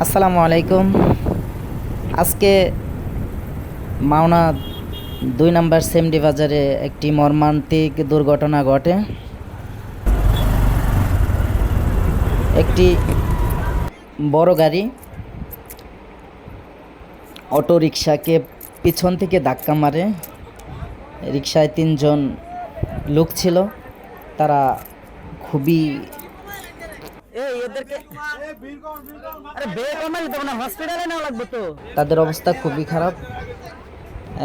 আসসালামু আলাইকুম। আজকে মাওনা ২ নম্বর সেমডি বাজারে একটি মর্মান্তিক দুর্ঘটনা ঘটে। একটি বড় গাড়ি অটো রিকশাকে পিছন থেকে ধাক্কা মারে। রিকশায় ৩ জন লোক ছিল, তারা খুবই তাদের অবস্থা খুবই খারাপ।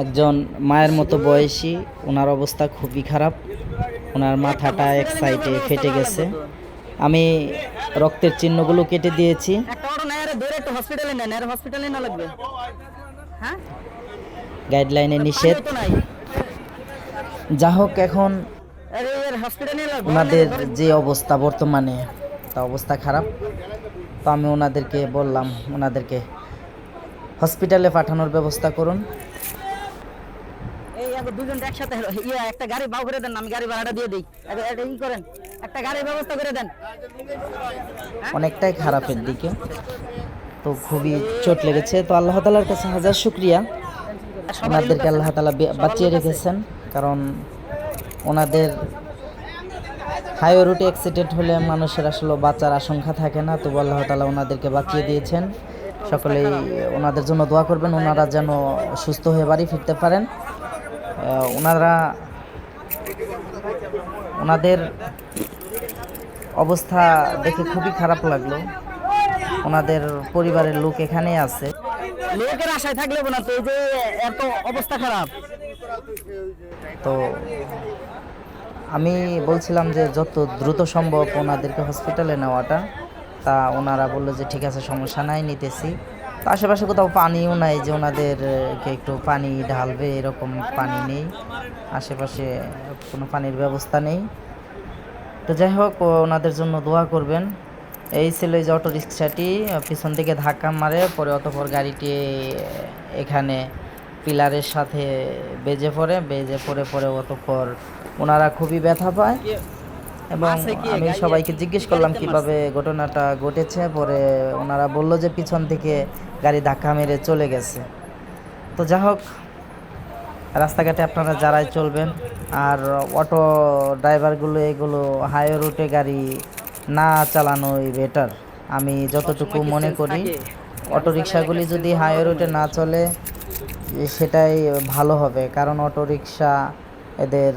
একজন মায়ের মতো বয়সী, ওনার অবস্থা খুবই খারাপ। ওনার মাথাটা এক সাইডে ফেটে গেছে। আমি রক্তের চিহ্নগুলো কেটে দিয়েছি। গাইডলাইনে নিষেধ। যা হোক, এখন ওনাদের যে অবস্থা বর্তমানে, তা অবস্থা খারাপ। তো আমি ওনাদেরকে বললাম ওনাদেরকে হসপিটালে পাঠানোর ব্যবস্থা করুন। দুজন একসাথে একটা গাড়ি বাউ করে দেন, আমি গাড়ি ভাড়াটা দিয়ে দিই। এটা ই করেন, একটা গাড়ির ব্যবস্থা করে দেন। অনেকটাই খারাপের দিকে, তো খুবই চোট লেগেছে। তো আল্লাহ তাআলার কাছে হাজার শুকরিয়া, ওনাদেরকে আল্লাহ তাআলা বাঁচিয়ে রেখেছেন। কারণ ওনাদের হাইওয়ে রুটে অ্যাক্সিডেন্ট হলে মানুষের আসলে বাঁচার আশঙ্কা থাকে না, তবু আল্লাহ তাআলা ওনাদেরকে বাঁচিয়ে দিয়েছেন। সকলেই ওনাদের জন্য দোয়া করবেন, ওনারা যেন সুস্থ হয়ে বাড়ি ফিরতে পারেন। ওনাদের অবস্থা দেখে খুবই খারাপ লাগলো। ওনাদের পরিবারের লোক এখানেই আছে। লোকের আশায় থাকলে না, তো যে এত অবস্থা খারাপ। তো আমি বলছিলাম যে যত দ্রুত সম্ভব ওনাদেরকে হসপিটালে নেওয়াটা, তা ওনারা বললো যে ঠিক আছে, সমস্যা নাই, নিতেছি। তো আশেপাশে কোথাও পানিও নাই যে ওনাদেরকে একটু পানি ঢালবে, এরকম পানি নেই আশেপাশে, কোনো পানির ব্যবস্থা নেই। তো যাই হোক, ওনাদের জন্য দোয়া করবেন। এই ছিল যে অটো রিক্সাটি পিছন থেকে ধাক্কা মারে, পরে অতঃপর গাড়িটি এখানে পিলারের সাথে বেজে পড়ে অতঃপর ওনারা খুবই ব্যথা পায়। এবং আমি সবাইকে জিজ্ঞেস করলাম কিভাবে ঘটনাটা ঘটেছে। পরে ওনারা বলল যে পিছন থেকে গাড়ি ধাক্কা মেরে চলে গেছে। তো যা হোক, রাস্তাঘাটে আপনারা যারাই চলবেন, আর অটো ড্রাইভারগুলো এগুলো হাইওয়ে রুটে গাড়ি না চালানোই বেটার। আমি যতটুকু মনে করি, অটো রিক্সাগুলি যদি হাইওয়ে রুটে না চলে সেটাই ভালো হবে। কারণ অটো রিক্সা এদের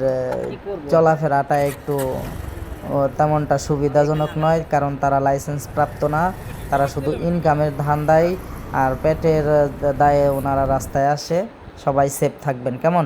চলাফেরাটা একটু তেমনটা সুবিধাজনক নয়, কারণ তারা লাইসেন্স প্রাপ্ত না। তারা শুধু ইনকামের ধান্দায় আর পেটের দায়ে ওনারা রাস্তায় আসে। সবাই সেফ থাকবেন, কেমন?